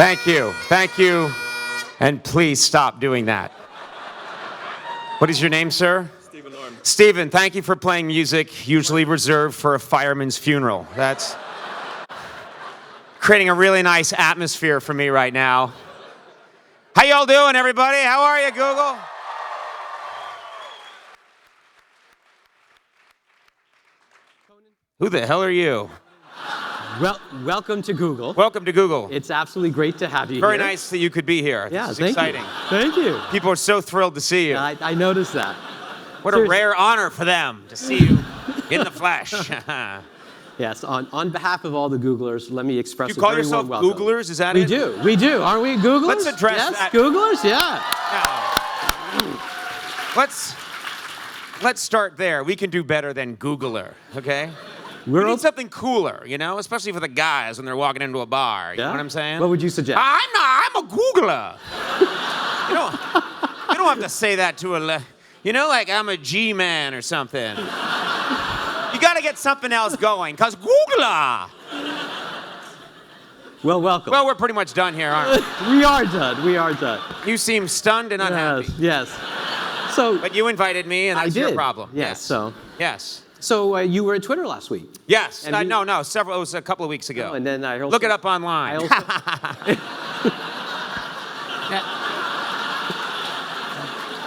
Thank you. Thank you. And please stop doing that. What is your name, sir? Stephen, thank you for playing music usually reserved for a fireman's funeral. That's creating a really nice atmosphere for me right now. How y'all doing, everybody? How are you, Google? Who the hell are you? Well, welcome to Google. Welcome to Google. It's absolutely great to have you Very here. nice that you could be here. Yeah, this is thank exciting. you. Thank you. People are so thrilled to see you. I noticed that. What a rare honor for them to see you in the flesh. Yes, on behalf of all the Googlers, let me express You call a very yourself warm welcome. Googlers? Is that We it? do. We do. Aren't we Googlers? Let's address yes, that. Googlers? Yeah. No. Let's start there. We can do better than Googler, okay? We need something cooler, you know, especially for the guys when they're walking into a bar. You know what I'm saying? What would you suggest? I'm a Googler. you don't have to say that to like I'm a G-man or something. You got to get something else going, because Googler. Well, welcome. Well, we're pretty much done here, aren't we? We are done. We are done. You seem stunned and unhappy. Yes. So, But you invited me, and that's your problem. Yes. Yes. So you were at Twitter last week. Yes. And No. It was a couple of weeks ago. Oh, and then I also, Look it up online.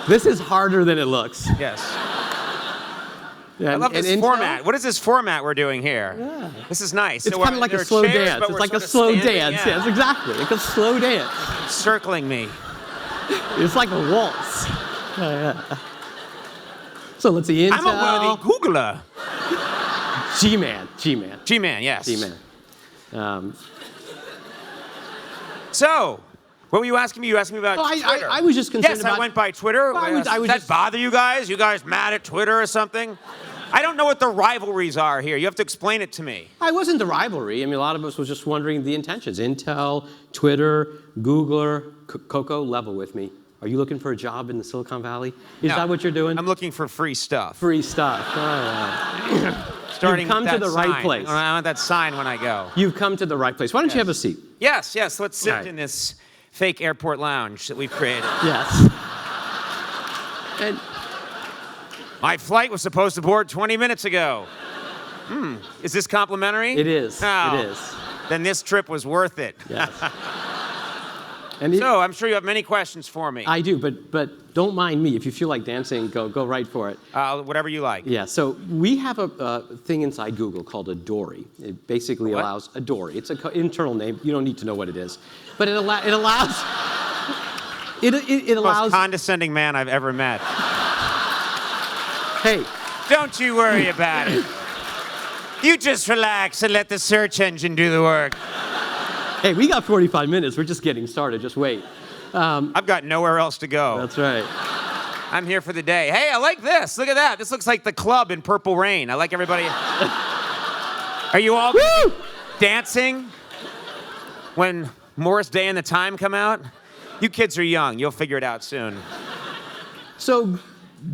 This is harder than it looks. Yes. Yeah, I love this format. What is this format we're doing here? Yeah. This is nice. It's So kind of like there a are slow chairs, dance. but It's we're like a sort of slow standing, dance. yeah. Yes, exactly. Like a slow dance. Circling me. It's like a waltz. Yeah. So let's see. Intel. I'm a worthy Googler. G-Man. G-Man, yes. G-Man. So, what were you asking me? You asked me about Twitter. I was just concerned Yes, about... I went by Twitter. Well, I was Does that bother you guys? You guys mad at Twitter or something? I don't know what the rivalries are here. You have to explain it to me. I wasn't the rivalry. I mean, a lot of us was just wondering the intentions. Intel, Twitter, Googler, Coco, level with me. Are you looking for a job in the Silicon Valley? Is that what you're doing? I'm looking for free stuff. Free stuff. All right. Starting You've come with to that the right sign. place. I want that sign when I go. You've come to the right place. Why don't you have a seat? Yes. Let's sit Right. in this fake airport lounge that we've created. Yes. And My flight was supposed to board 20 minutes ago. Is this complimentary? it is. Oh. It is. Then this trip was worth it. Yes. And So I'm sure you have many questions for me. I do, but don't mind me. If you feel like dancing, go right for it. Whatever you like. Yeah, so we have a thing inside Google called a Dory. It basically What? allows a Dory. It's an internal name. You don't need to know what it is, but it allows. It allows. Most condescending man I've ever met. Hey, Don't you worry about it. You just relax and let the search engine do the work. hey, we got 45 minutes. We're just getting started. Just wait. I've got nowhere else to go. That's right. I'm here for the day. Hey, I like this. Look at that. This looks like the club in Purple Rain. I like everybody. Are you all dancing when Morris Day and the Time come out? You kids are young. You'll figure it out soon. So,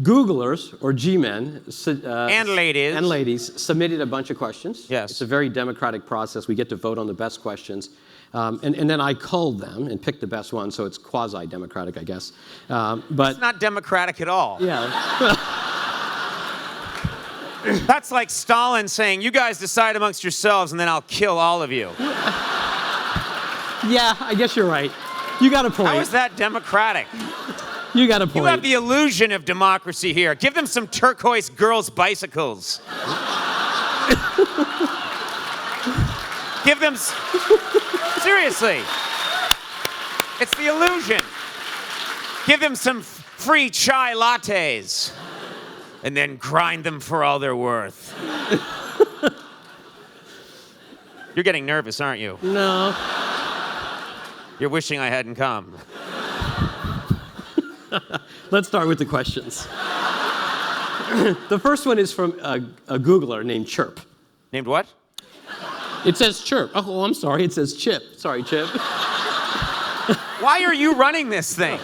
Googlers or G-men And ladies. submitted a bunch of questions. Yes. It's a very democratic process. We get to vote on the best questions. And then I culled them and picked the best one, so it's quasi-democratic, I guess. But It's not democratic at all. yeah. That's like Stalin saying, you guys decide amongst yourselves and then I'll kill all of you. Yeah, I guess you're right. You got a point. How is that democratic? You got a point. You have the illusion of democracy here. Give them some turquoise girls' bicycles. Give them... Seriously. It's the illusion. Give them some free chai lattes. And then grind them for all they're worth. You're getting nervous, aren't you? No. You're wishing I hadn't come. Let's start with the questions. The first one is from a Googler named Chirp. Named what? It says Chirp. Oh, I'm sorry. It says Chip. Sorry, Chip. Why are you running this thing?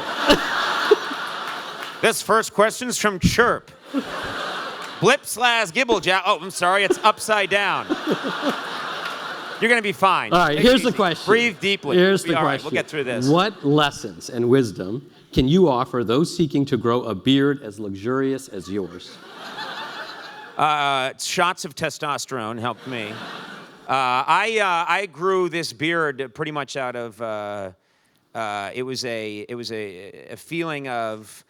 This first question's from Chirp. Blip/Gibble Jack. Oh, I'm sorry. It's upside down. You're going to be fine. All right, Take it here's the easy. question. Breathe deeply. Here's We'll the be all right. question. We'll get through this. What lessons and wisdom can you offer those seeking to grow a beard as luxurious as yours? Shots of testosterone helped me. I grew this beard pretty much out of. It was a feeling of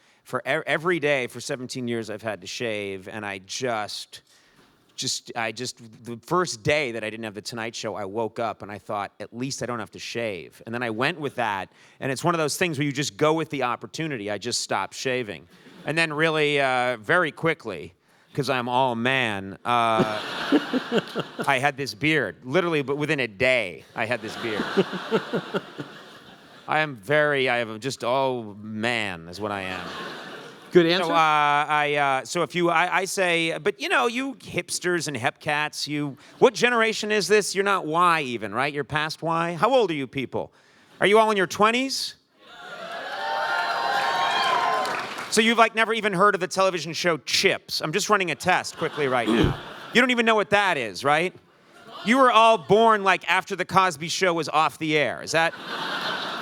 every day for 17 years I've had to shave, and I just the first day that I didn't have the Tonight Show, I woke up and I thought, at least I don't have to shave. And then I went with that, and it's one of those things where you just go with the opportunity. I just stopped shaving. And then really, very quickly, because I'm all man, I had this beard. Literally, but within a day, I had this beard. I am just all man is what I am. Good answer. So I say, but you hipsters and hepcats, what generation is this? You're not Y even, right? You're past Y. How old are you people? Are you all in your 20s? So you've never even heard of the television show Chips. I'm just running a test quickly right now. You don't even know what that is, right? You were all born after the Cosby Show was off the air. Is that?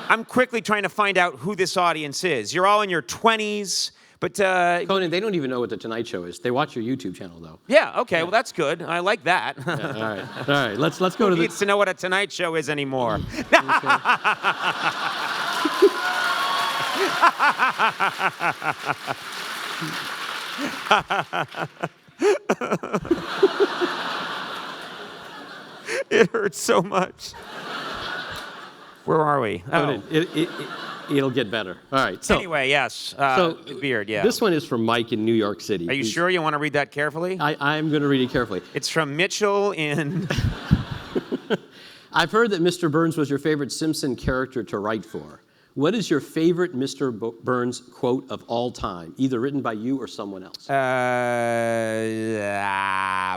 I'm quickly trying to find out who this audience is. You're all in your 20s. But Conan, they don't even know what the Tonight Show is. They watch your YouTube channel, though. Yeah. Okay. Yeah. Well, that's good. I like that. Yeah, all right. Let's go to Who needs to know what a Tonight Show is anymore? It hurts so much. Where are we? Conan, it'll get better. All right. So anyway, yes. The beard. Yeah. This one is from Mike in New York City. Are you sure you want to read that carefully? I'm going to read it carefully. It's from Mitchell in. I've heard that Mr. Burns was your favorite Simpson character to write for. What is your favorite Mr. Burns quote of all time, either written by you or someone else?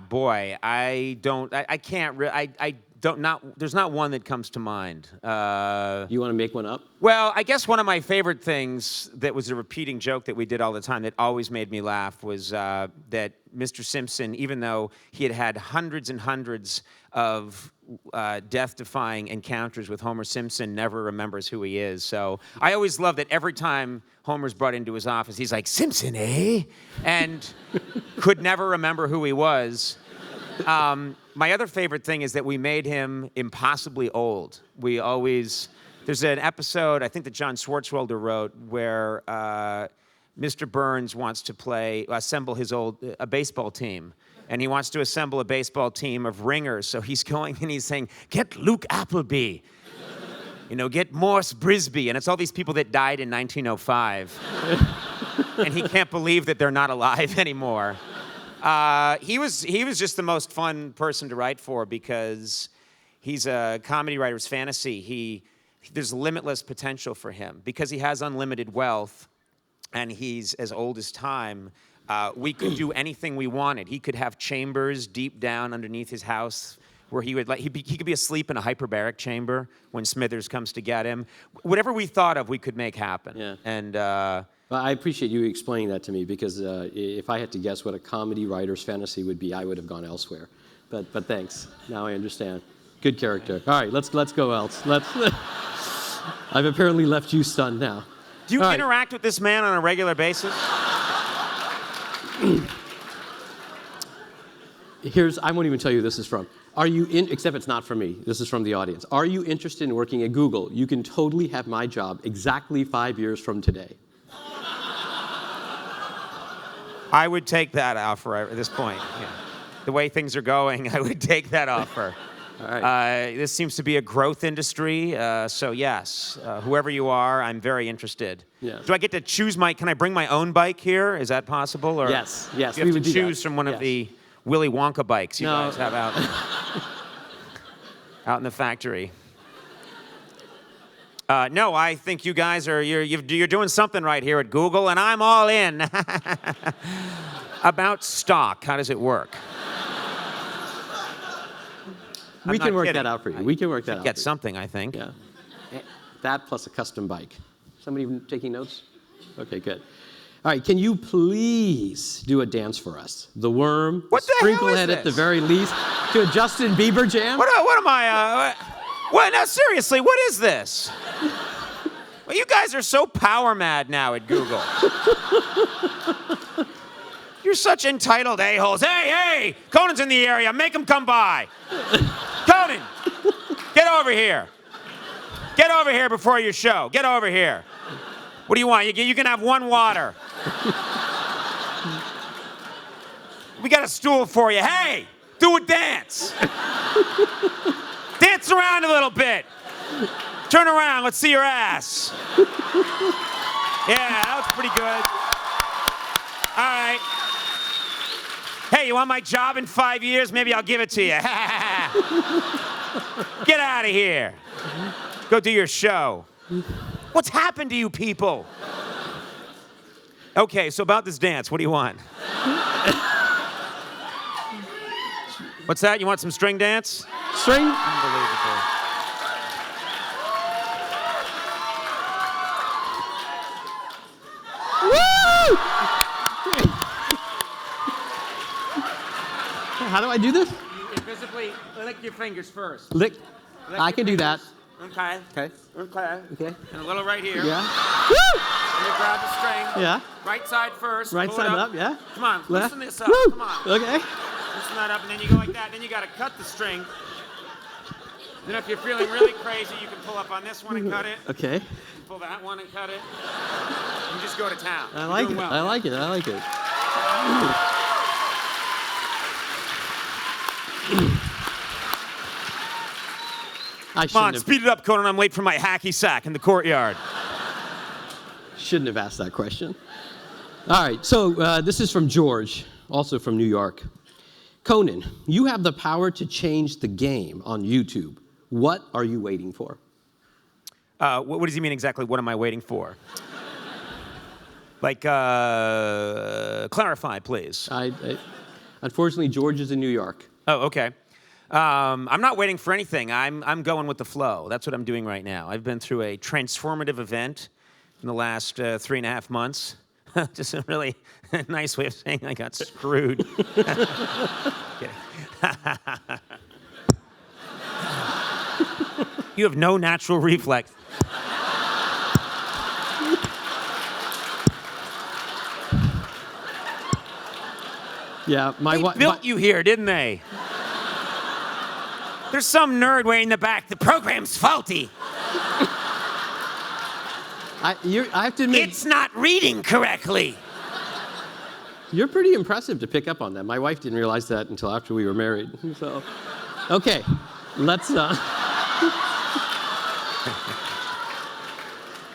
Boy, I don't. I can't. I don't. There's not one that comes to mind. You want to make one up? Well, I guess one of my favorite things that was a repeating joke that we did all the time that always made me laugh was that Mr. Simpson, even though he had had hundreds and hundreds of death-defying encounters with Homer Simpson, never remembers who he is. So I always love that every time Homer's brought into his office, he's like, "Simpson, eh?" And could never remember who he was. My other favorite thing is that we made him impossibly old. There's an episode, I think that John Swartzwelder wrote, where Mr. Burns wants to assemble a baseball team. And he wants to assemble a baseball team of ringers. So he's going and he's saying, "Get Luke Appleby. Get Morse Brisby." And it's all these people that died in 1905. And he can't believe that they're not alive anymore. He was just the most fun person to write for because he's a comedy writer's fantasy. There's limitless potential for him because he has unlimited wealth and he's as old as time. We could do anything we wanted. He could have chambers deep down underneath his house where he could be asleep in a hyperbaric chamber when Smithers comes to get him. Whatever we thought of, we could make happen. Yeah. And well, I appreciate you explaining that to me because if I had to guess what a comedy writer's fantasy would be, I would have gone elsewhere. But thanks. Now I understand. Good character. All right, let's go else. I've apparently left you stunned now. Do you interact with this man on a regular basis? I won't even tell you who this is from. Except it's not from me. This is from the audience. Are you interested in working at Google? You can totally have my job exactly 5 years from today. I would take that offer at this point. Yeah. The way things are going, I would take that offer. All right. This seems to be a growth industry, so yes, whoever you are, I'm very interested. Yes. Do I get to choose can I bring my own bike here? Is that possible? Or Yes, do you have to choose from one of the Willy Wonka bikes you guys have out in the factory? No, I think you guys you're doing something right here at Google, and I'm all in. About stock, how does it work? We can work that out for you. We can work that out. Get something, I think. Yeah. That plus a custom bike. Somebody taking notes? Okay, good. All right, can you please do a dance for us? The worm, What the hell is Sprinklehead at the this? very least, to a Justin Bieber jam? What am I, what, no, seriously, what is this? Well, you guys are so power mad now at Google. You're such entitled a-holes. Hey, Conan's in the area, make him come by. Conan, get over here. Get over here before your show, get over here. What do you want? You can have one water. We got a stool for you. Hey, do a dance. Dance around a little bit. Turn around, let's see your ass. Yeah, that was pretty good. All right. Hey, you want my job in 5 years? Maybe I'll give it to you. Get out of here. Go do your show. What's happened to you people? Okay, so about this dance, what do you want? What's that? You want some string dance? String? Unbelievable. Woo! How do I do this? You visibly lick your fingers first. Lick. Lick I your can do that. fingers. Okay. Okay. Okay. Okay. And a little right here. Yeah. And you grab the string. Yeah. Right side first. Right pull side it up. Yeah. Come on, Left. loosen this up. Woo! Come on. Okay. Loosen that up, and then you go like that. Then you got to cut the string. Then if you're feeling really crazy, you can pull up on this one and cut it. Okay. Pull that one and cut it. You just go to town. I You're like doing it. well. I like it. I like it. Come on, speed it up, Conan. I'm late for my hacky sack in the courtyard. Shouldn't have asked that question. All right, so this is from George, also from New York. Conan, you have the power to change the game on YouTube. What are you waiting for? What does he mean exactly? What am I waiting for? Like, clarify, please. Unfortunately, George is in New York. Oh, okay. I'm not waiting for anything. I'm going with the flow. That's what I'm doing right now. I've been through a transformative event in the last 3.5 months. Just a really nice way of saying I got screwed. You have no natural reflex. Yeah, They built you here, didn't they? There's some nerd way in the back. The program's faulty. I have to admit, It's not reading correctly. you're pretty impressive to pick up on that. My wife didn't realize that until after we were married. So, okay, let's.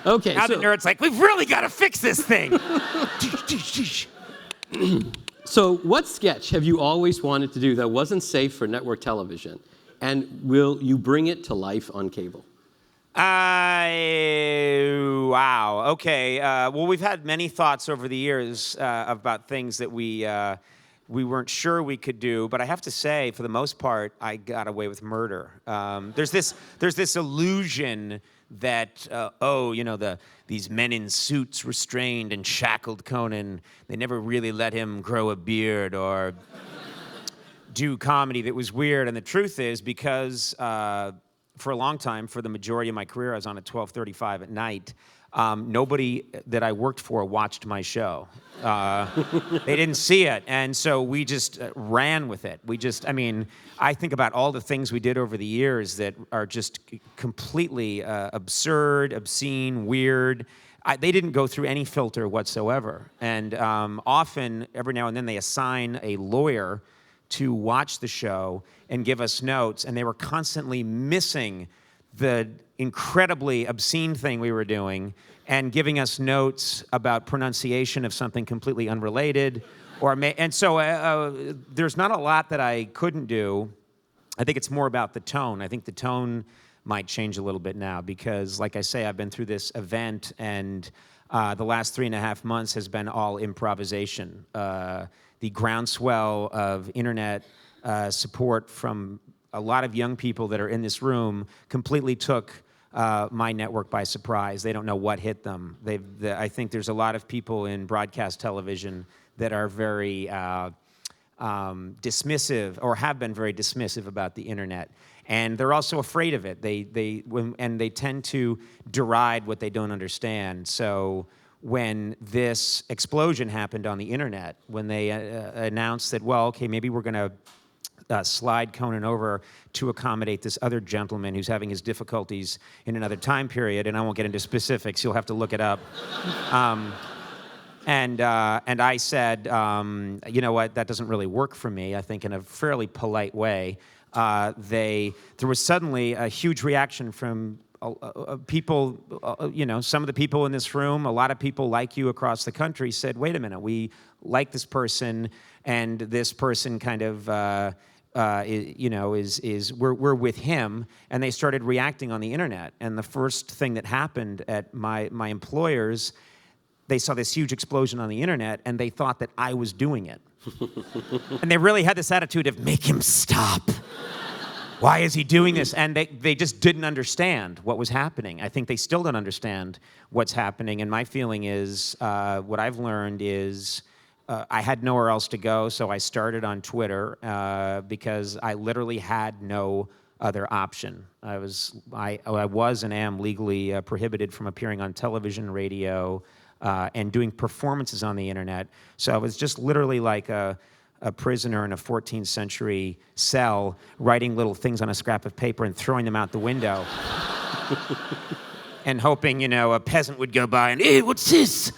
Okay, Now the nerd's like, we've really got to fix this thing. So what sketch have you always wanted to do that wasn't safe for network television? And will you bring it to life on cable? Wow. Okay. Well, we've had many thoughts over the years about things that we weren't sure we could do, but I have to say, for the most part, I got away with murder. There's this illusion that these men in suits restrained and shackled Conan. They never really let him grow a beard or do comedy that was weird. And the truth is, because for a long time, for the majority of my career, I was on at 12:35 at night. Nobody that I worked for watched my show. They didn't see it, and so we just ran with it. I think about all the things we did over the years that are just completely absurd, obscene, weird. They didn't go through any filter whatsoever. And often, every now and then, they assign a lawyer to watch the show and give us notes, and they were constantly missing the incredibly obscene thing we were doing and giving us notes about pronunciation of something completely unrelated. So there's not a lot that I couldn't do. I think it's more about the tone. I think the tone might change a little bit now because, like I say, I've been through this event, and the last 3.5 months has been all improvisation. The groundswell of internet support from a lot of young people that are in this room completely took my network by surprise. They don't know what hit them. I think there's a lot of people in broadcast television that are very dismissive, or have been very dismissive about the internet. And they're also afraid of it. And they tend to deride what they don't understand. So when this explosion happened on the internet, when they announced that, well, okay, maybe we're going to slide Conan over to accommodate this other gentleman who's having his difficulties in another time period, and I won't get into specifics, you'll have to look it up. And I said, you know what, that doesn't really work for me, I think in a fairly polite way. There was suddenly a huge reaction from people, some of the people in this room, a lot of people like you across the country said, wait a minute, we like this person, and this person kind of, we're with him, and they started reacting on the internet. And the first thing that happened at my employers, they saw this huge explosion on the internet, and they thought that I was doing it. And they really had this attitude of, make him stop. Why is he doing this? And they just didn't understand what was happening. I think they still don't understand what's happening. And my feeling is, what I've learned is, I had nowhere else to go, so I started on Twitter because I literally had no other option. I was and am legally prohibited from appearing on television, radio, and doing performances on the internet. So I was just literally like a prisoner in a 14th century cell, writing little things on a scrap of paper and throwing them out the window. And hoping, a peasant would go by and, hey, what's this?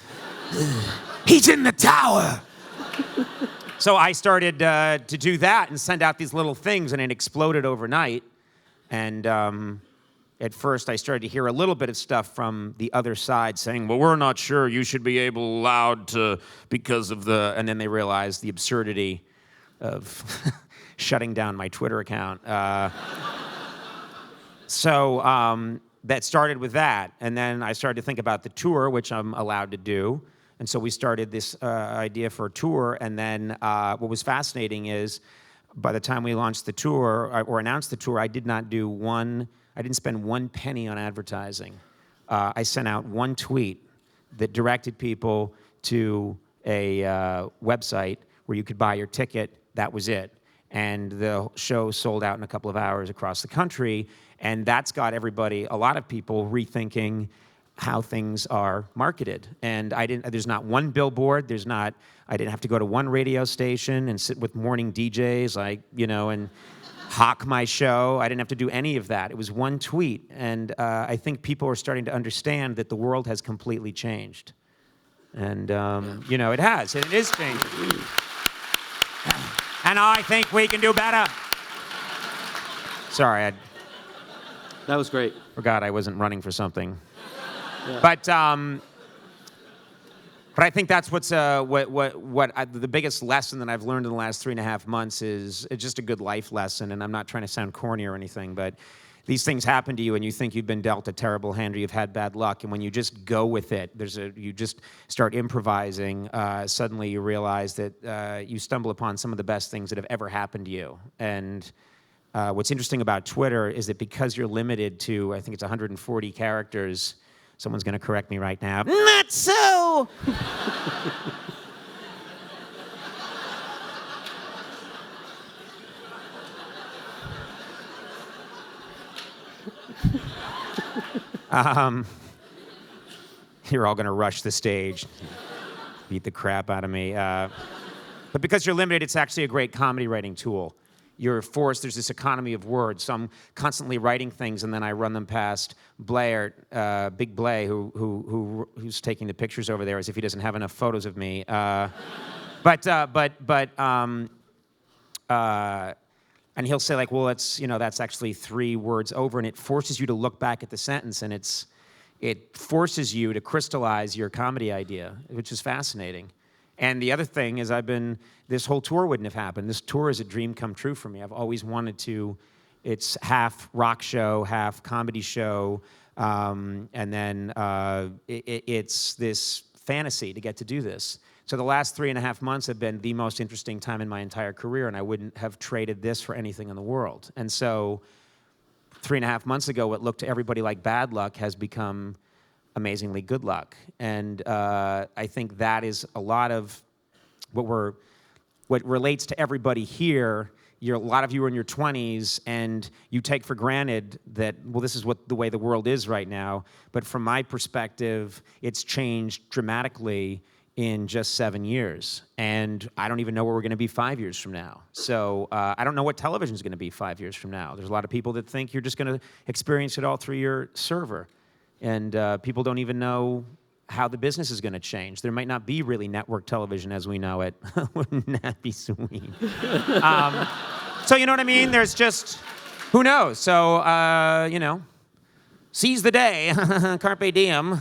He's in the tower. So I started to do that and send out these little things, and it exploded overnight. And at first, I started to hear a little bit of stuff from the other side saying, well, we're not sure you should be allowed to because of the... And then they realized the absurdity of shutting down my Twitter account. So that started with that. And then I started to think about the tour, which I'm allowed to do. And so we started this idea for a tour. And then what was fascinating is by the time we launched the tour or announced the tour, I didn't spend one penny on advertising. I sent out one tweet that directed people to a website where you could buy your ticket. That was it. And the show sold out in a couple of hours across the country. And that's got a lot of people rethinking how things are marketed. And there's not one billboard, I didn't have to go to one radio station and sit with morning DJs, and hawk my show. I didn't have to do any of that. It was one tweet. And I think people are starting to understand that the world has completely changed. And, it has. It is changing. And I think we can do better. Sorry, That was great. Forgot I wasn't running for something. Yeah. But I think that's the biggest lesson that I've learned in the last 3.5 months is it's just a good life lesson. And I'm not trying to sound corny or anything, but these things happen to you and you think you've been dealt a terrible hand or you've had bad luck. And when you just go with it, you just start improvising, suddenly you realize that you stumble upon some of the best things that have ever happened to you. And what's interesting about Twitter is that because you're limited to, I think it's 140 characters, someone's going to correct me right now. Not so! You're all going to rush the stage, beat the crap out of me. But because you're limited, it's actually a great comedy writing tool. You're forced, there's this economy of words. So I'm constantly writing things, and then I run them past Blair, Big Blay, who's taking the pictures over there as if he doesn't have enough photos of me. And he'll say like, well, that's actually 3 words over, and it forces you to look back at the sentence, and it forces you to crystallize your comedy idea, which is fascinating. And the other thing is this whole tour wouldn't have happened. This tour is a dream come true for me. I've always wanted to, it's half rock show, half comedy show, and then it's this fantasy to get to do this. So the last 3.5 months have been the most interesting time in my entire career, and I wouldn't have traded this for anything in the world. And so 3.5 months ago, what looked to everybody like bad luck has become amazingly good luck. And I think that is a lot of what relates to everybody here. A lot of you are in your 20s, and you take for granted that, well, this is the way the world is right now. But from my perspective, it's changed dramatically in just 7 years. And I don't even know where we're going to be 5 years from now. So I don't know what television is going to be 5 years from now. There's a lot of people that think you're just going to experience it all through your server. And people don't even know how the business is going to change. There might not be really network television as we know it. Wouldn't that be sweet? So you know what I mean? There's just, who knows? So, seize the day, carpe diem.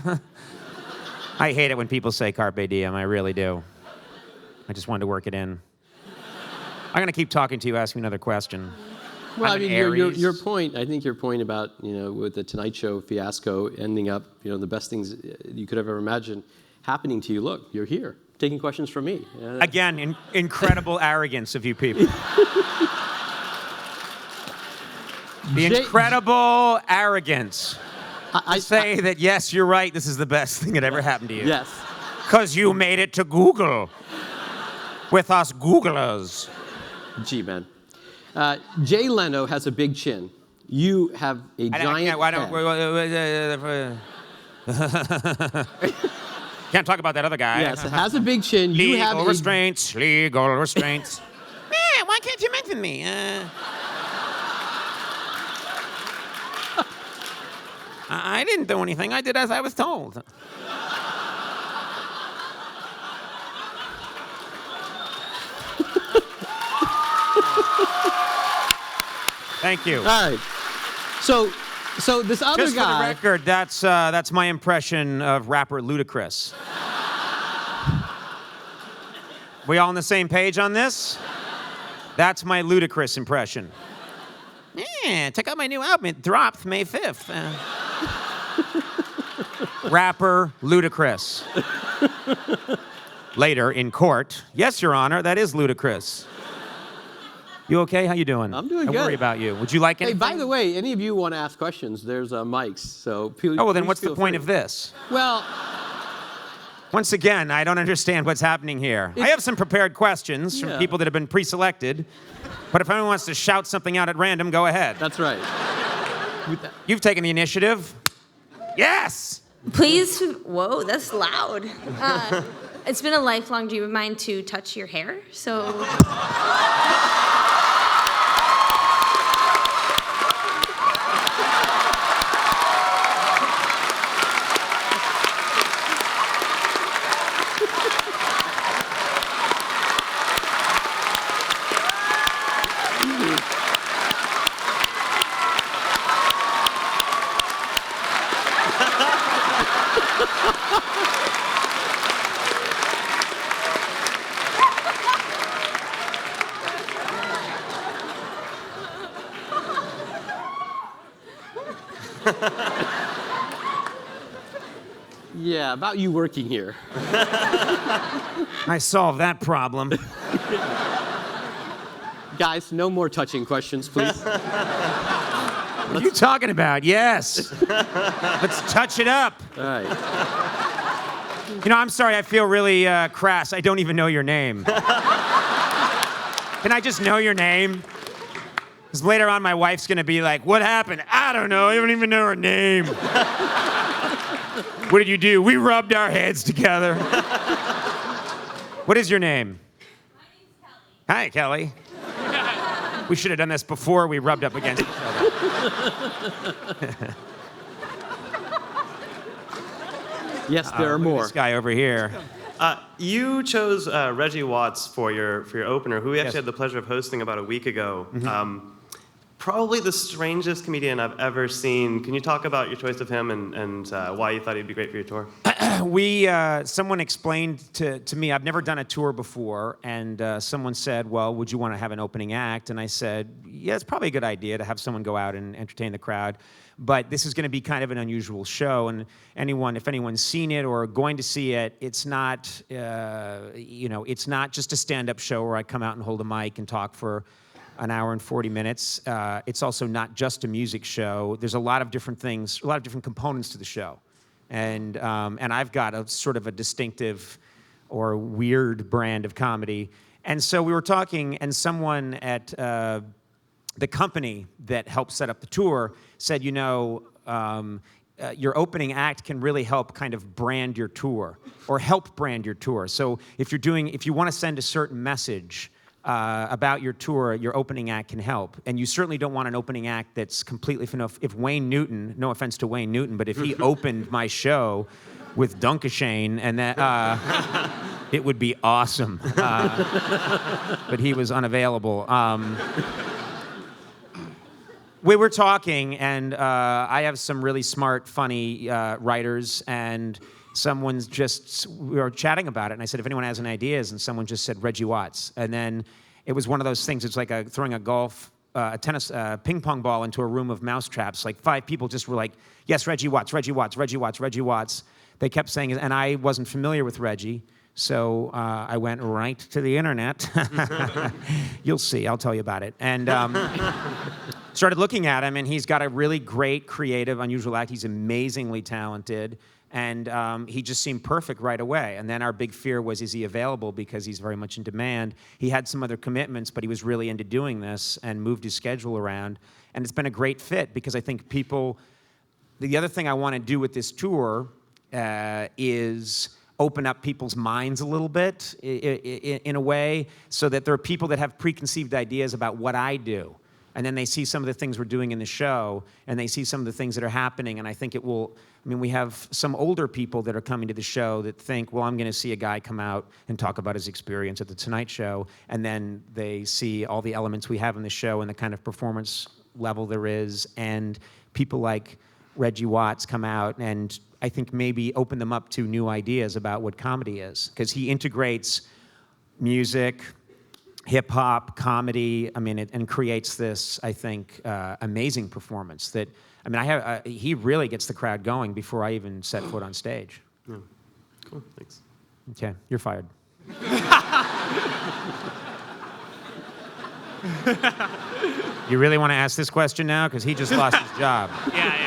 I hate it when people say carpe diem, I really do. I just wanted to work it in. I'm going to keep talking to you, ask me another question. Well, I mean, your point, I think your point about, with the Tonight Show fiasco ending up, the best things you could have ever imagined happening to you. Look, you're here, taking questions from me. Again, incredible arrogance of you people. The incredible arrogance. I say that, yes, you're right, this is the best thing that ever happened to you. Yes. Because you made it to Google with us Googlers. Gee, man. Jay Leno has a big chin. You have a giant head. Can't talk about that other guy. Yes, it has a big chin. You have legal restraints. Man, why can't you mention me? I didn't do anything. I did as I was told. Thank you. All right. So this other Just guy. Just for the record, that's my impression of rapper Ludacris. We all on the same page on this? That's my Ludacris impression. Yeah, check out my new album. It dropped May 5th. Rapper Ludacris. Later in court, yes, Your Honor, that is Ludacris. You okay? How you doing? I'm doing good. I worry about you. Would you like anything? Hey, by the way, any of you want to ask questions, there's mics, so please. Oh, well, then what's the point of this? Well, once again, I don't understand what's happening here. I have some prepared questions from people that have been pre-selected, but if anyone wants to shout something out at random, go ahead. That's right. You've taken the initiative. Yes! Please, whoa, that's loud. It's been a lifelong dream of mine to touch your hair, so... Yeah, about you working here. I solved that problem. Guys, no more touching questions, please. What are you talking about? Yes. Let's touch it up. All right. I'm sorry, I feel really crass. I don't even know your name. Can I just know your name? Because later on, my wife's going to be like, what happened? I don't know. I don't even know her name. What did you do? We rubbed our heads together. What is your name? My name's Kelly. Hi, Kelly. We should have done this before we rubbed up against each other. Yes, there are more. This guy over here. You chose Reggie Watts for your opener, who we actually had the pleasure of hosting about a week ago. Mm-hmm. Probably the strangest comedian I've ever seen. Can you talk about your choice of him and why you thought he'd be great for your tour? Someone explained to me, I've never done a tour before, and someone said, well, would you want to have an opening act? And I said, yeah, it's probably a good idea to have someone go out and entertain the crowd. But this is going to be kind of an unusual show, and if anyone's seen it or going to see it, it's not, it's not just a stand-up show where I come out and hold a mic and talk for an hour and 40 minutes. It's also not just a music show. There's a lot of different things, a lot of different components to the show. And I've got a sort of a distinctive or weird brand of comedy. And so we were talking, and someone at the company that helped set up the tour said, you know, your opening act can really help kind of brand your tour or help brand your tour. So if you want to send a certain message about your tour, your opening act can help. And you certainly don't want an opening act that's completely, if Wayne Newton, no offense to Wayne Newton, but if he opened my show with Dunkashane, and that, it would be awesome. But he was unavailable. We were talking, and I have some really smart, funny writers, and we were chatting about it, and I said, if anyone has any ideas, and someone just said Reggie Watts. And then it was one of those things, it's like throwing a tennis ping pong ball into a room of mousetraps. Like 5 people just were like, yes, Reggie Watts, Reggie Watts, Reggie Watts, Reggie Watts. They kept saying it, and I wasn't familiar with Reggie, so I went right to the internet. You'll see, I'll tell you about it. And started looking at him, and he's got a really great, creative, unusual act. He's amazingly talented, and he just seemed perfect right away. And then our big fear was, is he available, because he's very much in demand. He had some other commitments, but he was really into doing this and moved his schedule around. And it's been a great fit, because I think the other thing I want to do with this tour is open up people's minds a little bit in a way, so that there are people that have preconceived ideas about what I do. And then they see some of the things we're doing in the show, and they see some of the things that are happening, and I think we have some older people that are coming to the show that think, well, I'm going to see a guy come out and talk about his experience at the Tonight Show, and then they see all the elements we have in the show and the kind of performance level there is, and people like Reggie Watts come out and I think maybe open them up to new ideas about what comedy is, because he integrates music, hip-hop, comedy, and creates this, I think, amazing performance that, he really gets the crowd going before I even set foot on stage. Yeah. Cool, thanks. Okay, you're fired. You really want to ask this question now? Because he just lost his job. Yeah.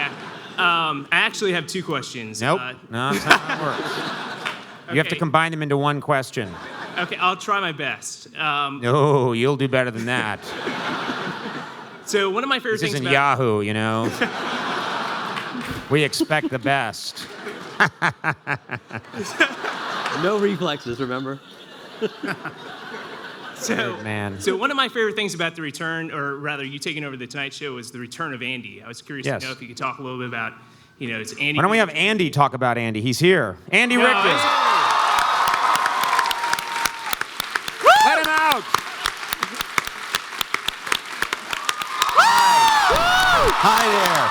I actually have 2 questions. Nope, no, that's not how it works. You have to combine them into one question. Okay, I'll try my best. No, you'll do better than that. So one of my favorite This things isn't about Yahoo, you know. We expect the best. No reflexes, remember? Good man. So one of my favorite things about the return, or rather you taking over the Tonight Show, was the return of Andy. I was curious to know if you could talk a little bit about, it's Andy. Why don't we have Andy talk about Andy? He's here. Andy Richter. Let him out. Hi there.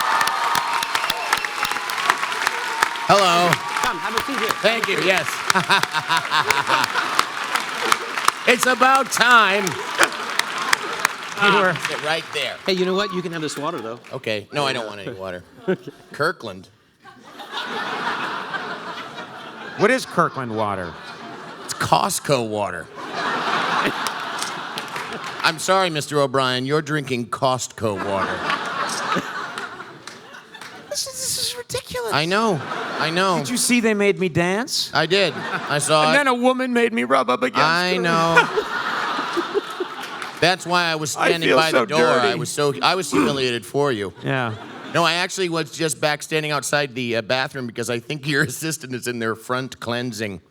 Hello. Come, have a seat here. Thank you, yes. It's about time. Sit right there. Hey, you know what? You can have this water, though. Okay. No, I don't want any water. Kirkland. What is Kirkland water? It's Costco water. I'm sorry, Mr. O'Brien. You're drinking Costco water. This is ridiculous. I know. Did you see they made me dance? I did. I saw And it. then a woman made me rub up against I her. know. That's why I was standing feel by so the door. dirty. I was humiliated for you. Yeah. No, I actually was just back standing outside the bathroom because I think your assistant is in there front cleansing.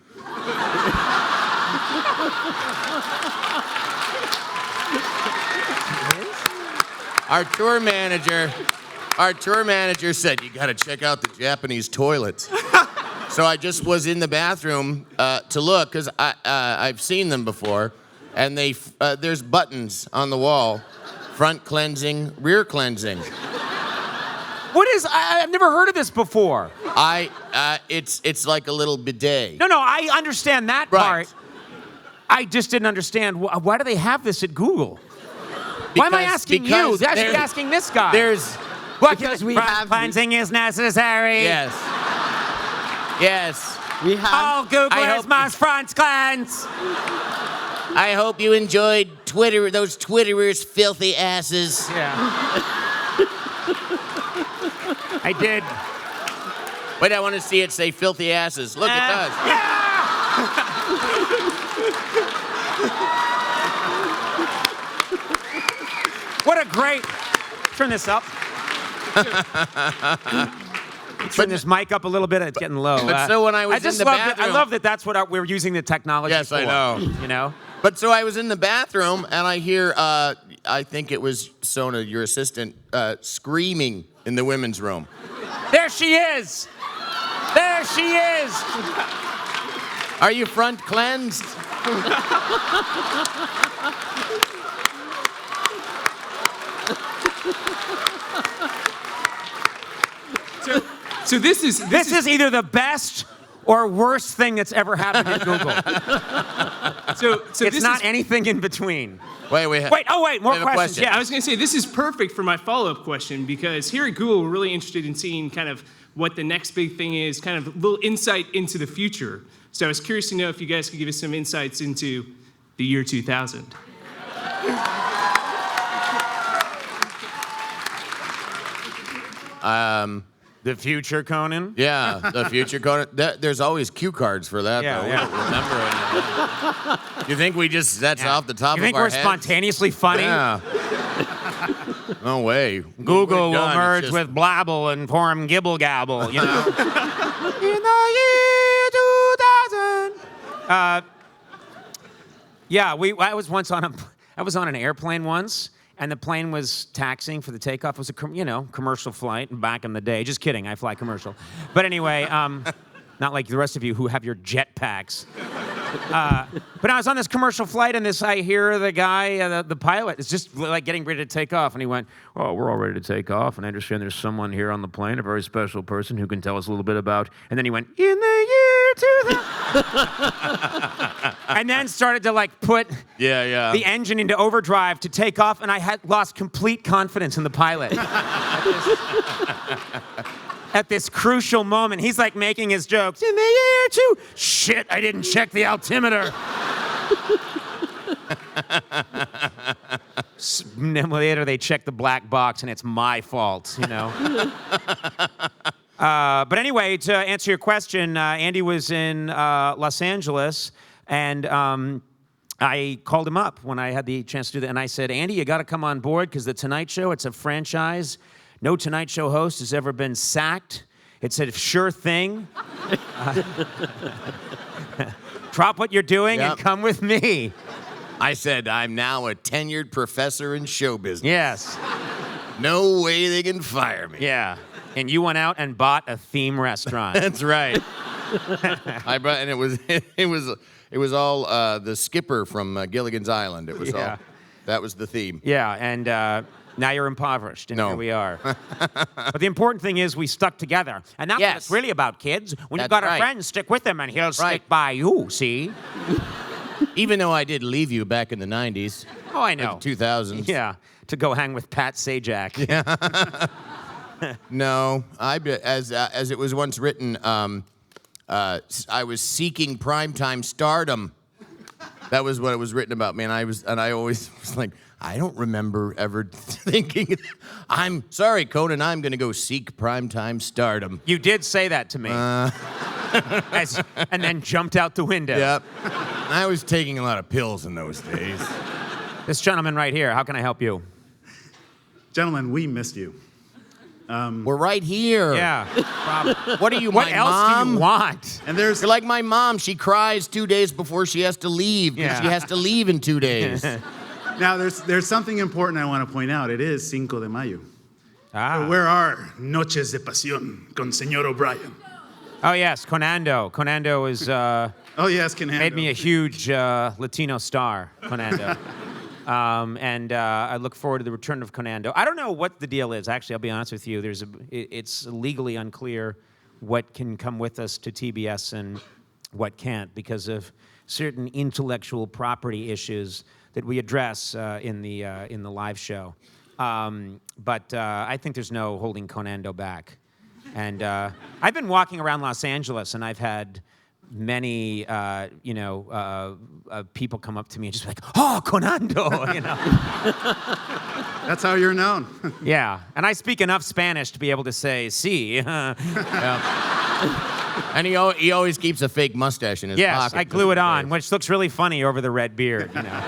Our tour manager said, you gotta check out the Japanese toilets. So I just was in the bathroom to look, because I've seen them before, and there's buttons on the wall, front cleansing, rear cleansing. What is? I've never heard of this before. It's like a little bidet. No, I understand that Right. part. I just didn't understand why do they have this at Google? Why am I asking you? because I should there- be asking this guy. What? Because we Front have... cleansing is necessary. Yes. Yes. We have... All I Googlers hope- must front cleanse. I hope you enjoyed Twitter, those Twitterers' filthy asses. Yeah. I did. Wait, I want to see it say filthy asses. Look, it does. What a great. Turn this up. Turn this mic up a little bit. It's getting low. But so when I was just in the love bathroom, I love that that's what we're using the technology Yes, for. I know. You know? But so I was in the bathroom and I hear, I think it was Sona, your assistant, screaming in the women's room. There she is. There she is. Are you front cleansed? So this is either the best or worst thing that's ever happened in Google. so It's not anything in between. Wait, More I have a questions. question. Yeah, I was going to say this is perfect for my follow-up question because here at Google we're really interested in seeing kind of what the next big thing is, kind of a little insight into the future. So I was curious to know if you guys could give us some insights into the year 2000. The future, Conan? Yeah, the future Conan. There's always cue cards for that, Yeah, though. yeah. We don't remember anything. You think we just, that's off the top You of think our we're heads? spontaneously funny? Yeah. No way. Google We're will done. It's merge just- with Blabble and form Gibble Gabble, you know? In the year 2000. Yeah, I was on an airplane once, and the plane was taxiing for the takeoff. It was a commercial flight back in the day. Just kidding, I fly commercial. But anyway, not like the rest of you who have your jet packs. But I was on this commercial flight, and I hear the guy, the pilot, is just like getting ready to take off, and he went, "Oh, we're all ready to take off, and I understand there's someone here on the plane, a very special person who can tell us a little bit about." And then he went, "In the year 2000," and then started to put the engine into overdrive to take off, and I had lost complete confidence in the pilot. At this crucial moment, he's making his jokes. In the year 2. Shit, I didn't check the altimeter. Later, they check the black box, and it's my fault, you know. But anyway, to answer your question, Andy was in Los Angeles, and I called him up when I had the chance to do that, and I said, "Andy, you got to come on board because the Tonight Show, it's a franchise. No Tonight Show host has ever been sacked. It's a sure thing. Drop what you're doing and come with me." I said, "I'm now a tenured professor in show business. Yes. No way they can fire me." Yeah. And you went out and bought a theme restaurant. That's right. I brought, and it was all the skipper from Gilligan's Island. It was all, that was the theme. Yeah, and now you're impoverished, and here we are. But the important thing is we stuck together. And that's what it's really about, kids. When you've got a friend, stick with him, and he'll stick by you, see? Even though I did leave you back in the 90s. Oh, I know. Like the 2000s. Yeah, to go hang with Pat Sajak. Yeah. No, as it was once written, I was seeking primetime stardom. That was what it was written about me, and I always was like, I don't remember ever thinking, I'm sorry, Conan, I'm going to go seek primetime stardom. You did say that to me. And then jumped out the window. Yep. I was taking a lot of pills in those days. This gentleman right here, how can I help you? Gentlemen, we missed you. We're right here. Yeah. What are you, what my else mom? do you want? And there's You're like my mom. She cries 2 days before she has to leave because she has to leave in 2 days. now there's something important I want to point out. It is Cinco de Mayo. Ah. Where are Noches de Pasión con Señor O'Brien? Oh, yes, Conando. Conando is... Oh, yes, Conando. made me a huge Latino star, Conando. And I look forward to the return of Conando. I don't know what the deal is. Actually, I'll be honest with you. It's legally unclear what can come with us to TBS and what can't because of certain intellectual property issues that we address in the live show. But I think there's no holding Conando back. And I've been walking around Los Angeles, and I've had many, people come up to me and just be like, oh, Conando, you know. That's how you're known. Yeah, and I speak enough Spanish to be able to say, sí. And he always keeps a fake mustache in his Yes, pocket. I glue it on, which looks really funny over the red beard, you know.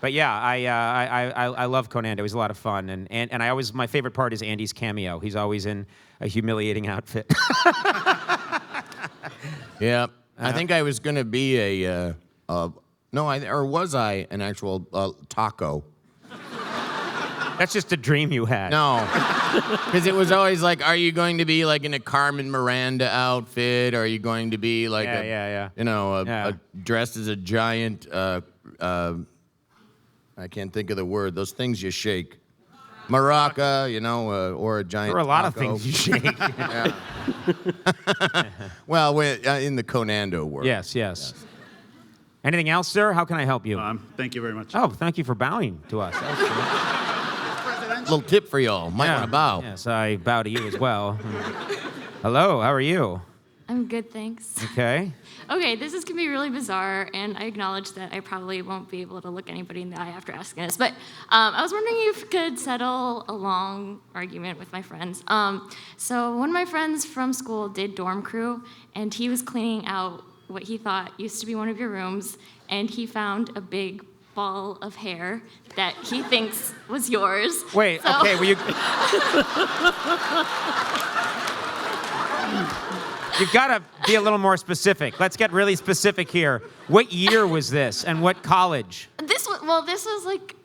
But yeah, I love Conando. He's a lot of fun, and my favorite part is Andy's cameo. He's always in a humiliating outfit. Yeah, I think I was gonna be was I an actual taco? That's just a dream you had. No, because it was always like, are you going to be like in a Carmen Miranda outfit? Or are you going to be like dressed as a giant? I can't think of the word. Those things you shake, maraca, or a giant. There are a lot of taco. things you shake. Yeah. Well, in the Conando world. Yes. Anything else, sir? How can I help you? Thank you very much. Oh, thank you for bowing to us. That was cool. Little tip for y'all. Might want to bow. Yes, I bow to you as well. Hello, how are you? I'm good, thanks. Okay. Okay, this is going to be really bizarre, and I acknowledge that I probably won't be able to look anybody in the eye after asking this, but I was wondering if you could settle a long argument with my friends. So one of my friends from school did dorm crew, and he was cleaning out what he thought used to be one of your rooms, and he found a big ball of hair that he thinks was yours. Wait, okay, well, you've got to be a little more specific. Let's get really specific here. What year was this, and what college? This was like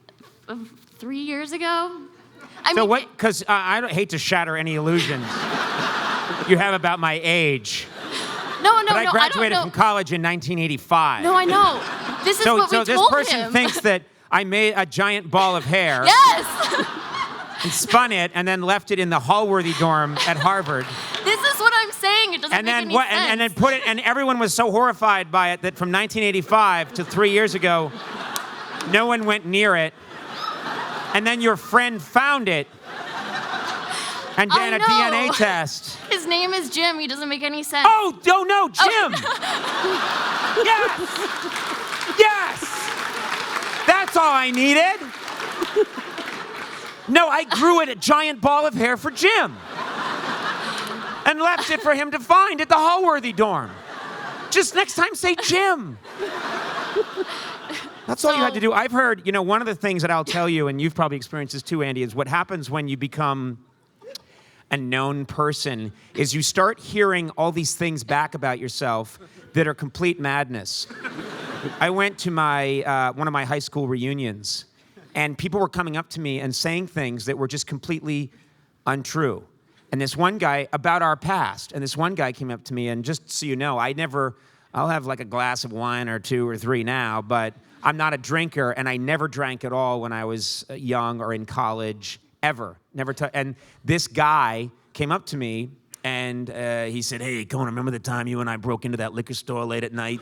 3 years ago. Because I don't hate to shatter any illusions you have about my age. No, I graduated from college in 1985. No, I know. This is what we told him. So this person thinks that I made a giant ball of hair. Yes! And spun it and then left it in the Hallworthy dorm at Harvard. This is what I'm saying. It doesn't make any sense. And then put it, and everyone was so horrified by it that from 1985 to 3 years ago, no one went near it. And then your friend found it and did a DNA test. His name is Jim. He doesn't make any sense. Oh, no, Jim! Yes! That's all I needed. No, I grew a giant ball of hair for Jim and left it for him to find at the Hallworthy dorm. Just next time, say Jim. That's all you had to do. I've heard, one of the things that I'll tell you, and you've probably experienced this too, Andy, is what happens when you become a known person is you start hearing all these things back about yourself that are complete madness. I went to one of my high school reunions, and people were coming up to me and saying things that were just completely untrue. And this one guy, about our past, and this one guy came up to me, and just so you know, I'll have like a glass of wine or 2 or 3 now, but I'm not a drinker, and I never drank at all when I was young or in college, ever. And this guy came up to me, and he said, hey, Conan, remember the time you and I broke into that liquor store late at night?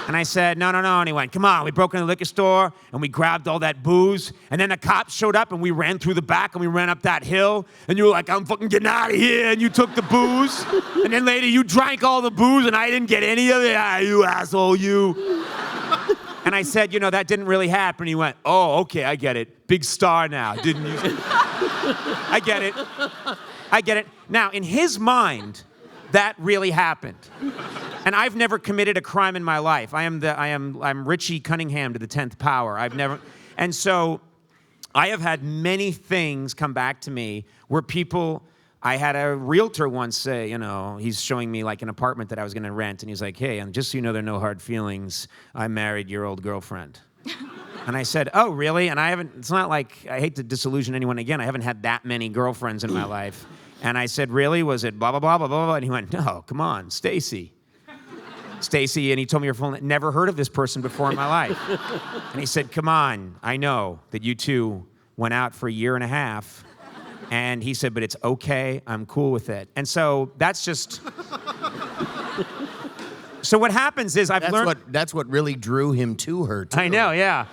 And I said, no. And he went, come on, we broke into the liquor store, and we grabbed all that booze, and then the cops showed up, and we ran through the back, and we ran up that hill, and you were like, I'm fucking getting out of here, and you took the booze, and then later you drank all the booze, and I didn't get any of it. You asshole, you. And I said, that didn't really happen. He went, oh, okay, I get it. Big star now, didn't you? I get it. Now, in his mind, that really happened. And I've never committed a crime in my life. I'm Richie Cunningham to the 10th power. And so I have had many things come back to me where I had a realtor once say, he's showing me like an apartment that I was going to rent, and he's like, hey, and just so you know, there are no hard feelings, I married your old girlfriend. And I said, oh, really? And it's not like, I hate to disillusion anyone again, I haven't had that many girlfriends in my life. And I said, really? Was it blah, blah, blah, blah, blah, blah? And he went, no, come on, Stacy, and he told me your full name. Never heard of this person before in my life. And he said, come on, I know that you two went out for 1.5 years. And he said, but it's okay, I'm cool with it. And so that's just... So what happens is That's what really drew him to her, too. I know, yeah.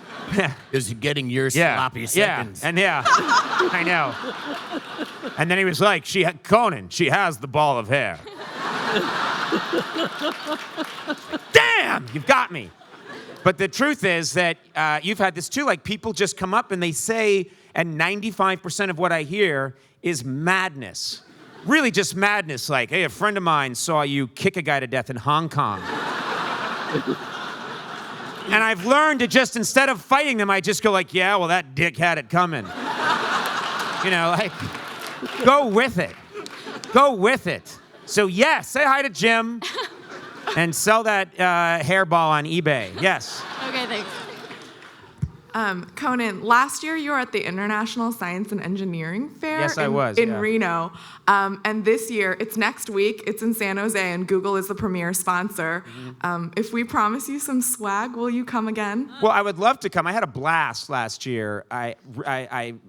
Is getting your sloppy seconds. Yeah, I know. And then he was like, Conan, she has the ball of hair. Damn, you've got me. But the truth is that you've had this too. Like, people just come up and they say, and 95% of what I hear is madness. Really just madness. Like, hey, a friend of mine saw you kick a guy to death in Hong Kong. And I've learned to just, instead of fighting them, I just go like, yeah, well, that dick had it coming. You know, like, go with it. Go with it. So, yes, say hi to Jim and sell that hairball on eBay. Yes. Okay, thanks. Conan, last year you were at the International Science and Engineering Fair Yes, I was, in yeah. Reno. And this year, it's next week, it's in San Jose, and Google is the premier sponsor. If we promise you some swag, will you come again? Well, I would love to come. I had a blast last year. And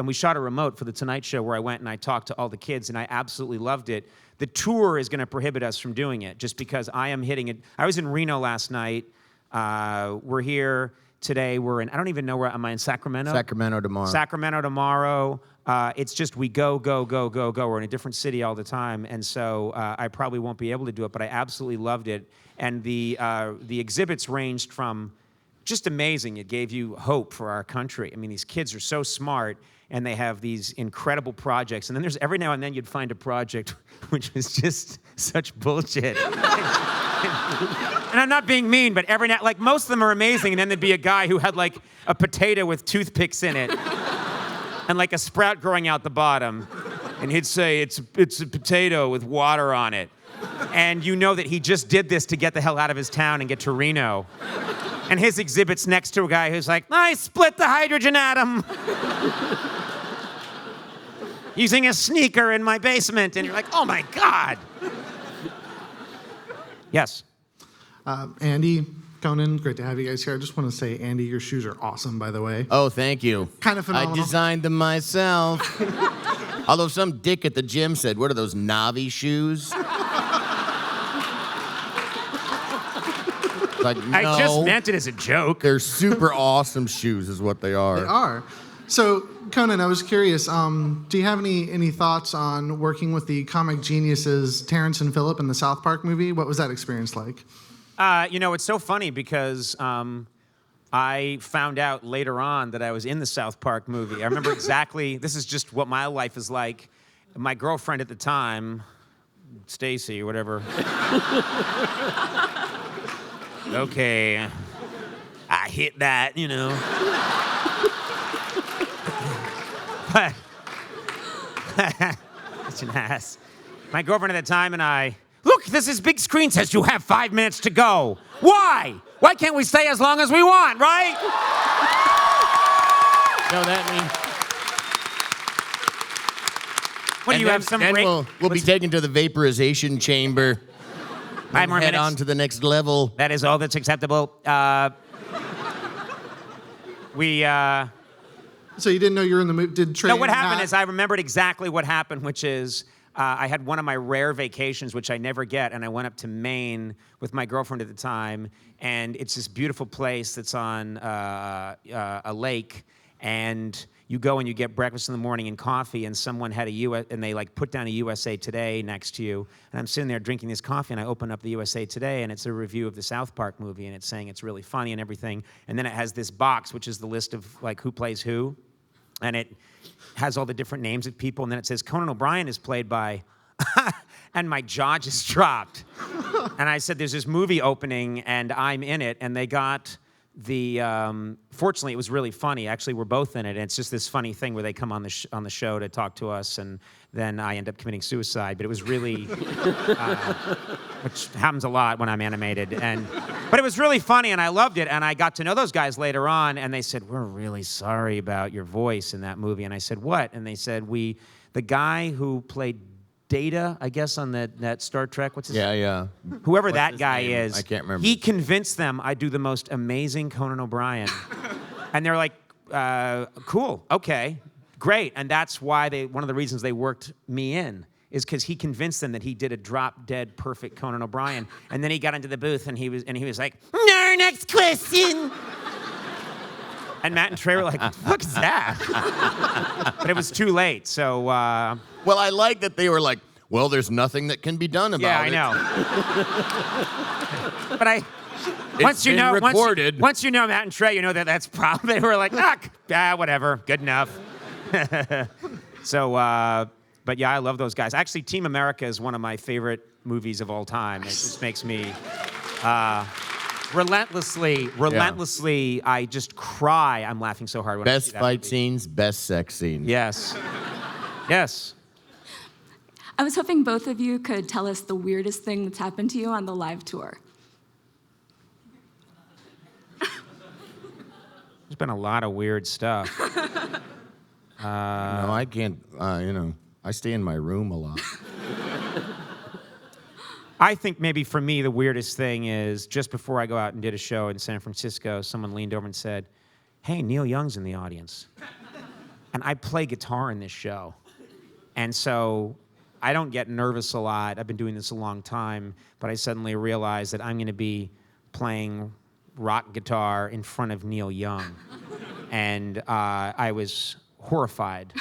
we shot a remote for The Tonight Show where I went and I talked to all the kids, and I absolutely loved it. The tour is going to prohibit us from doing it just because I am hitting it. I was in Reno last night. We're here today. We're in, I don't even know where, am I in Sacramento? Sacramento tomorrow. Sacramento tomorrow. It's just we go. We're in a different city all the time. And so I probably won't be able to do it, but I absolutely loved it. And the exhibits ranged from just amazing. It gave you hope for our country. I mean, these kids are so smart, and they have these incredible projects. And then there's every now and then you'd find a project which is just such bullshit. And I'm not being mean, but every now, like, most of them are amazing, and then there'd be a guy who had like a potato with toothpicks in it and like a sprout growing out the bottom, and he'd say, it's a potato with water on it. And you know that he just did this to get the hell out of his town and get to Reno. And his exhibit's next to a guy who's like, I split the hydrogen atom using a sneaker in my basement. And you're like, oh my God. Yes. Andy, Conan, great to have you guys here. I just want to say, Andy, your shoes are awesome, by the way. Oh, thank you. Kind of phenomenal. I designed them myself. Although some dick at the gym said, what are those, Navi shoes? Like, no, I just meant it as a joke. They're super awesome shoes is what they are. They are. So, Conan, I was curious, do you have any thoughts on working with the comic geniuses Terrence and Phillip in the South Park movie? What was that experience like? You know, it's so funny because I found out later on that I was in the South Park movie. I remember exactly, this is just what my life is like. My girlfriend at the time, Stacy or whatever. Okay, I hit that, you know. But, such an ass. My girlfriend at the time and I, look, this big screen says you have 5 minutes to go. Why? Why can't we stay as long as we want, right? No, that means... What do you have some Then break? we'll be taken to the vaporization chamber. 5 more head minutes. on to the next level. That is all that's acceptable. So you didn't know you were in the movie? Did Trey? No, what happened is I remembered exactly what happened, which is I had one of my rare vacations, which I never get, and I went up to Maine with my girlfriend at the time, and it's this beautiful place that's on a lake, and you go and you get breakfast in the morning and coffee, and someone had and they like put down a USA Today next to you, and I'm sitting there drinking this coffee, and I open up the USA Today, and it's a review of the South Park movie, and it's saying it's really funny and everything, and then it has this box, which is the list of like who plays who, and it has all the different names of people, and then it says Conan O'Brien is played by, and my jaw just dropped. And I said, there's this movie opening, and I'm in it, and they got fortunately, it was really funny. Actually, we're both in it, and it's just this funny thing where they come on the show to talk to us, and then I end up committing suicide. But it was really, which happens a lot when I'm animated, but it was really funny, and I loved it. And I got to know those guys later on, and they said, "We're really sorry about your voice in that movie." And I said, "What?" And they said, the guy who played Data, I guess, on that Star Trek. What's his name? Yeah. Whoever What's that his guy name? is. I can't remember. He convinced them I do the most amazing Conan O'Brien. And they're like, cool, okay, great. And that's why one of the reasons they worked me in is because he convinced them that he did a drop-dead perfect Conan O'Brien. And then he got into the booth and he was like, no, next question. And Matt and Trey were like, what the fuck is that? But it was too late, so... Well, I like that they were like, well, there's nothing that can be done about it. Yeah, I know. But once you know Matt and Trey, you know that's probably they were like, whatever, good enough. So, but yeah, I love those guys. Actually, Team America is one of my favorite movies of all time. It just makes me relentlessly. I just cry. I'm laughing so hard when I see that Best fight movie. scenes, best sex scenes. Yes. Yes. I was hoping both of you could tell us the weirdest thing that's happened to you on the live tour. There's been a lot of weird stuff. No, I can't, I stay in my room a lot. I think maybe for me, the weirdest thing is just before I go out and did a show in San Francisco, someone leaned over and said, hey, Neil Young's in the audience. And I play guitar in this show. And so I don't get nervous a lot. I've been doing this a long time, but I suddenly realized that I'm going to be playing rock guitar in front of Neil Young. And I was horrified.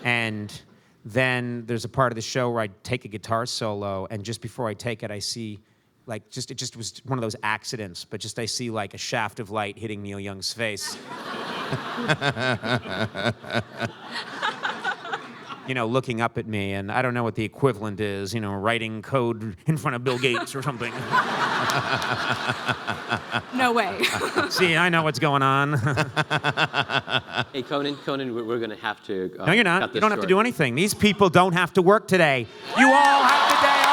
And then there's a part of the show where I take a guitar solo, and just before I take it, I see, it just was one of those accidents, but I see like a shaft of light hitting Neil Young's face. Looking up at me, and I don't know what the equivalent is, writing code in front of Bill Gates or something. No way. See, I know what's going on. Hey, Conan, we're going to have to. No, you're not. cut this You don't have to short. do anything. These people don't have to work today. You all have the day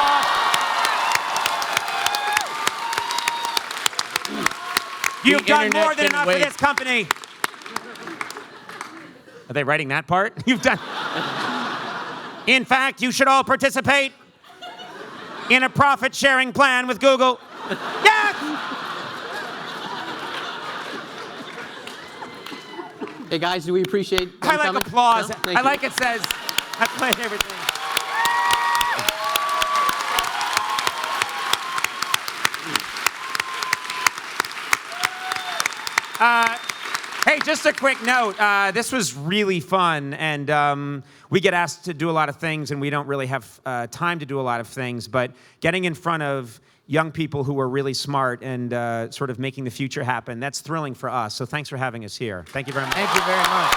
off. You've done internet more than can enough wait. for this company. Are they writing that part? You've done. In fact, you should all participate in a profit-sharing plan with Google. Yes! Hey, guys, do we appreciate I like coming? applause. No? Thank I you. like it says, I played everything. Hey, just a quick note. This was really fun, and we get asked to do a lot of things, and we don't really have time to do a lot of things, but getting in front of young people who are really smart and sort of making the future happen, that's thrilling for us. So thanks for having us here. Thank you very much. Thank you very much.